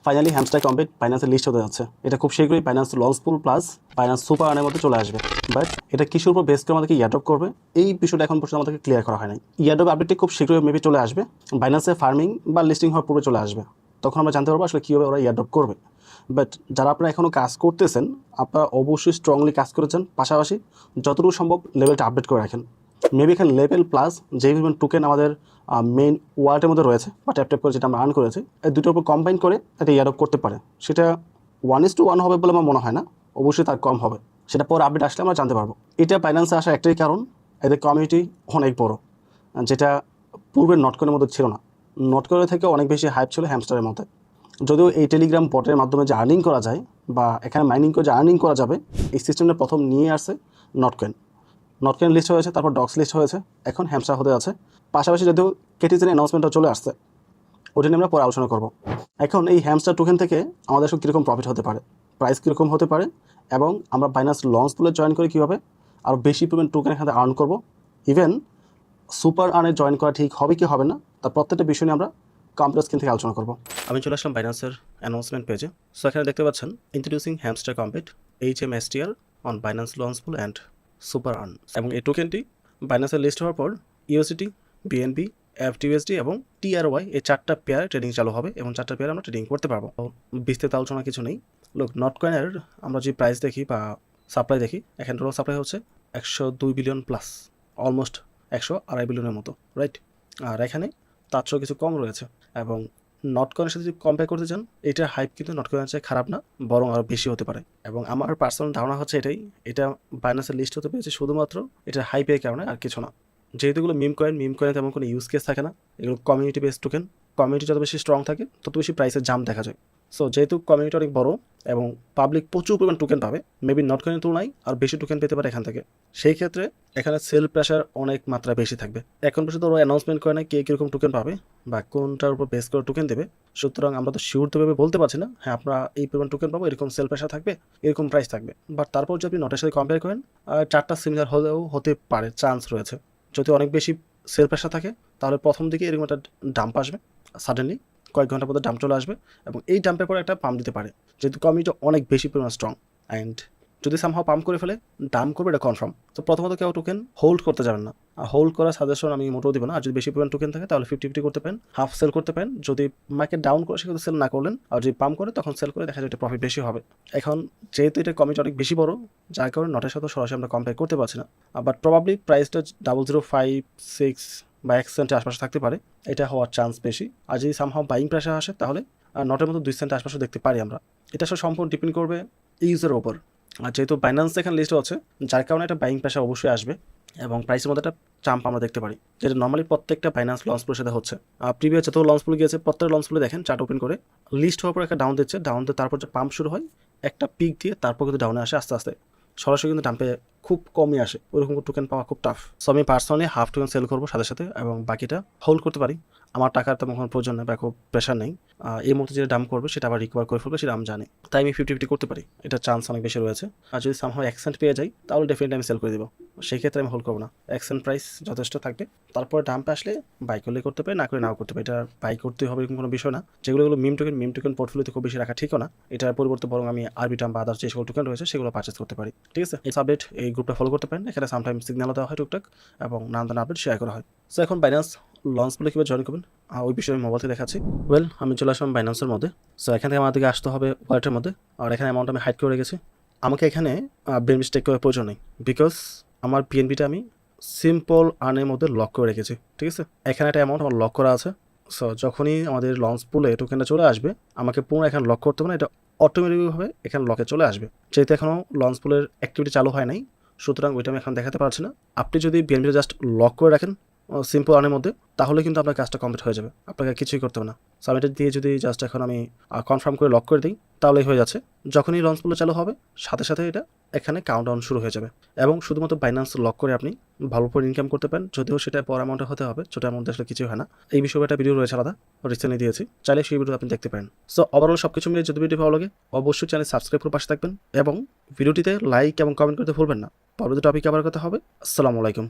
Finally hamster complete বাইন্যান্সের list হতে যাচ্ছে। এটা খুব শীঘ্রই Binance launch pool plus Binance super আর্নের মধ্যে চলে আসবে। বাট এটা কিসের উপর বেস করে আমাদেরকে ইয়ারড্রপ করবে এই বিষয়টা এখন পর্যন্ত আমাদেরকে ক্লিয়ার করা হয় নাই। ইয়ারড্রপ আপডেটটি খুব শীঘ্রই মেবি চলে আসবে, বাইন্যান্সের ফার্মিং বা লিস্টিং হওয়ার পূর্বে চলে আসবে। তখন আমরা জানতে পারবো আসলে কীভাবে ওরা ইয়ারড্রপ করবে। বাট যারা আপনারা এখনও কাজ করতেছেন আপনারা অবশ্যই স্ট্রংলি কাজ করেছেন, পাশাপাশি যতটুকু সম্ভব লেভেলটা আপডেট করে রাখেন। মেবি এখানে লেভেল প্লাস যে পরিমাণ টোকেন আমাদের মেইন ওয়ালেটের মধ্যে রয়েছে বা ট্যাপ ট্যাপ করে যেটা আমরা আর্ন করেছি এই দুটোর উপর কম্বাইন করে এটা ইয়ারড্রপ করতে পারে। সেটা 1:1 হবে বলে আমার মনে হয় না, অবশ্যই তার কম হবে। সেটা পর আপডেট আসলে আমরা জানতে পারবো। এটা বাইন্যান্সে আসার একটাই কারণ, এদের কমিউনিটি অনেক বড়, যেটা পূর্বের নটকয়েনের মধ্যে ছিল না। নটকয়েনের থেকে অনেক বেশি হাইপ ছিল হ্যামস্টারের মধ্যে। যদিও এই টেলিগ্রাম বটের মাধ্যমে যে আর্নিং করা যায় বা এখানে মাইনিং করে যে আর্নিং করা যাবে এই সিস্টেমটা প্রথম নিয়ে আসছে নটকয়েন। নটকয়েন লিস্ট হয়েছে, তারপর ডক্স লিস্ট হয়েছে, এখন হ্যামস্টার হতে আছে। পাশাপাশি যদিও কেটিজের অ্যানাউন্সমেন্টটা চলে আসছে, ওটা নিয়ে আমরা পরে আলোচনা করব। এখন এই হ্যামস্টার টোকেন থেকে আমাদের আসলে কীরকম প্রফিট হতে পারে, প্রাইস কীরকম হতে পারে, এবং আমরা বাইন্যান্স লঞ্চ পুলে জয়েন করে কীভাবে আরও বেশি পরিমাণ টোকেন এখানে আর্ন করব, ইভেন সুপার আর্নে জয়েন করা ঠিক হবে কি হবে না, তার প্রত্যেকটা বিষয় নিয়ে আমরা কমপ্লেক্স স্ক্রিন থেকে আলোচনা করব। আমি চলে আসলাম বাইন্যান্সের অ্যানাউন্সমেন্ট পেজে। সো এখানে দেখতে পাচ্ছেন introducing hamster complete HMSTR on Binance launch pool and super earn. এবং এই টোকেনটি বাইন্যান্সের লিস্ট হওয়ার পর USDT, BNB, FTUSD এবং TRY এই 4টা পেয়ার ট্রেডিং চালু হবে এবং 4টা পেয়ার আমরা ট্রেডিং করতে পারবো। বিস্তারিত আলোচনা কিছু নেই। লোক নটকয়েনের আমরা যে প্রাইস দেখি বা সাপ্লাই দেখি, এখানে টোটাল সাপ্লাই হচ্ছে 102 বিলিয়ন প্লাস, অলমোস্ট 102.5 বিলিয়নের মতো, রাইট। আর এখানে তার চেয়েও কিছু কম রয়েছে। এবং নটকয়েনের সাথে যদি কম্পেয়ার করতে চান, এটার হাইপ কিন্তু নটকয়েনের চেয়ে খারাপ না, বরং আরও বেশি হতে পারে। এবং আমার পার্সোনাল ধারণা হচ্ছে এটাই, এটা বাইন্যান্সের লিস্ট হতে পেরেছে শুধুমাত্র এটার হাইপের কারণে, আর কিছু না। যেহেতু এগুলো মিম কয়েনে তেমন কোনো ইউজ কেস থাকে না, এগুলো কমিউনিটি বেসড টোকেন। কমিউনিটি যত বেশি স্ট্রং থাকে তত বেশি প্রাইসের জাম্প দেখা যায়। সো যেহেতু কমিউনিটি অনেক বড় এবং পাবলিক প্রচুর পরিমাণ টোকেন পাবে, মেবি নটকয়েনের তুলনায় আর বেশি টোকেন পেতে পারে এখান থেকে। সেই ক্ষেত্রে এখানে সেল প্রেশার অনেক মাত্রা বেশি থাকবে। এখন পর্যন্ত ওরা অ্যানাউন্সমেন্ট করে না কে কীরকম টোকেন পাবে বা কোনটার উপর বেস করে টোকেন দেবে, সুতরাং আমরা তো শিওর তো ভেবে বলতে পারছি না হ্যাঁ আমরা এই পরিমাণ টোকেন পাবো, এরকম সেল প্রেশার থাকবে, এরকম প্রাইস থাকবে। বাট তারপর যদি আপনি নটের সাথে কম্পেয়ার করেন, 4টা সিমিলার হলেও হতে পারে, চান্স রয়েছে। যদি অনেক বেশি সেল প্রেশার থাকে তাহলে প্রথম দিকে এরকম একটা ডাম্প আসবে, সাডেনলি কয়েক ঘন্টার মধ্যে ডাম্প চলে আসবে এবং এই ডাম্পের পরে একটা পাম্প দিতে পারে, যেহেতু কমিউনিটি অনেক বেশি পরিমাণ স্ট্রং। অ্যান্ড যদি সামহাও পাম্প করে ফেলে ডাম্প করবে, এটা কনফার্ম। তো প্রথমত কেউ টোকেন হোল্ড করতে যাবেন না, আর হোল্ড করার সাজেশন আমি মোটেও দিব না। আর যদি বেশি পরিমাণ টোকেন থাকে তাহলে 50-50 করতে পারেন, হাফ সেল করতে পারেন। যদি মার্কেট ডাউন করে সেক্ষেত্রে সেল না করলেন, আর যদি পাম্প করে তখন সেল করে দেখা যায় এটা প্রফিট বেশি হবে। এখন যেহেতু এটা কমিউনিটি অনেক বেশি বড়, যার কারণে নটের সাথে সরাসরি আমরা কম্পেয়ার করতে পারছি না। বাট প্রবাবলি প্রাইসটা 0.056 বা 1 সেন্টের আশপাশে থাকতে পারে, এটা হওয়ার চান্স বেশি। আর যদি সামহাও বাইং প্রেশার আসে তাহলে নটের মতো 2 সেন্টের আশপাশে দেখতে পারি আমরা। এটা আসলে সম্পূর্ণ ডিপেন্ড করবে ইউজের ওপর। আর যেহেতু বাইন্যান্স এখানে লিস্ট হচ্ছে, যার কারণে একটা বাইং প্রেশার অবশ্যই আসবে এবং প্রাইসের মধ্যে একটা চাম্প আমরা দেখতে পারি, যেটা নর্মালি প্রত্যেকটা বাইন্যান্স লঞ্চ পুলের সাথে হচ্ছে। প্রিভিয়াস যত লঞ্চ পুল গিয়েছে প্রত্যেকটা লঞ্চ পুলে দেখেন চার্ট ওপেন করে লিস্ট হওয়ার পর একটা ডাউন দিচ্ছে, ডাউন দিয়ে তারপর যে পাম্প শুরু হয় একটা পিক দিয়ে তারপর কিন্তু ডাউনে আসে আস্তে আস্তে, সরাসরি কিন্তু ডাম্পে খুব কমই আসে, ওইরকম টোকেন পাওয়া খুব টাফ। সো আমি পার্সোনালি হাফ টোকেন সেল করবো সাথে সাথে এবং বাকিটা হোল্ড করতে পারি। আমার টাকার তেমন কোনো প্রয়োজন নেই বা খুব প্রেশার নেই। এই মুহূর্তে যেটা ডাম্প করবে সেটা আবার রিকভার করে ফেলবে সেটা আমি জানি, তাই আমি 50-50 করতে পারি, এটা চান্স অনেক বেশি রয়েছে। আর যদি সামহাও 1 সেন্ট পেয়ে যাই তাহলে ডেফিনেটলি আমি সেল করে দেবো, সেই ক্ষেত্রে আমি হোল্ড করবো না। 1 সেন্ট প্রাইস যথেষ্ট থাকবে, তারপরে ডাম্পে আসলে বাই করলে করতে পারি, না করে নাও করতে পারি। এটা বাই করতে হবে এরকম কোনো বিষয় না। যেগুলো মিম টোকেন পোর্টফোলিওতে খুব বেশি রাখা ঠিকও না, এটার পরিবর্তে বরং আমি আরবিটাম বা আদার্স যে সকল টোকেন রয়েছে সেগুলো পারচেস করতে পারি। ঠিক আছে, এই আপডেট এই গ্রুপটা ফলো করতে পারেন, এখানে সামটাইম সিগন্যালও দেওয়া হয় টুকটাক এবং নানান আপডেট শেয়ার করা হয়। সো এখন বাইন্যান্স লঞ্চ বলে কীভাবে জয়েন করবেন ওই বিষয়ে আমি মোবাইল থেকে দেখাচ্ছি। ওয়েল, আমি চলে আসলাম বাইন্যান্সের মধ্যে। সো এখান থেকে আমাদেরকে আসতে হবে ওয়ালেটের মধ্যে, আর এখানে অ্যামাউন্ট আমি হাইড করে রেখেছি। আমাকে এখানে BNB স্টেক করার প্রয়োজন নেই, বিকজ আমার BNBটা আমি সিম্পল আর্নের মধ্যে লক করে রেখেছি। ঠিক আছে, এখানে একটা অ্যামাউন্ট আমার লক করা আছে। সো যখনই আমাদের লঞ্চ পুলে টোকেনটা চলে আসবে আমাকে পুরো এখানে লক করতে হবে না, এটা অটোমেটিকভাবে এখানে লকে চলে আসবে। যেহেতু এখনও লঞ্চ পুলের অ্যাক্টিভিটি চালু হয় নাই, সুতরাং ওইটা আমি এখন দেখাতে পারছি না। আপনি যদি BNBটা জাস্ট লক করে রাখেন সিম্পল আর্নের মধ্যে তাহলে কিন্তু আপনার কাজটা কমপ্লিট হয়ে যাবে, আপনাকে কিছুই করতে হবে না। সো আমি এটা দিয়ে যদি জাস্ট এখন আমি কনফার্ম করে লক করে দিই তাহলেই হয়ে যাচ্ছে। যখনই লঞ্চ পুলে চালু হবে সাথে সাথে এটা এখানে কাউন্টডাউন শুরু হয়ে যাবে এবং শুধুমাত্র বাইন্যান্স লক করে আপনি ভালো করে ইনকাম করতে পারেন, যদিও সেটা বড় অ্যামাউন্টে হতে হবে, ছোটো অ্যামাউন্টে আসলে কিছুই হয় না। এই বিষয়ে একটা ভিডিও রয়েছে আলাদা, রিসেন্টলি দিয়েছি, চাইলে সেই ভিডিও আপনি দেখতে পারেন। সো ওভারঅল সব কিছু মিলিয়ে যদি ভিডিও ভালো লাগে অবশ্যই চ্যানেল সাবস্ক্রাইব করে পাশে থাকবেন এবং ভিডিওটিতে লাইক এবং কমেন্ট করতে ভুলবেন না। পরবর্তী টপিক আবার কথা হবে। আসসালামু আলাইকুম।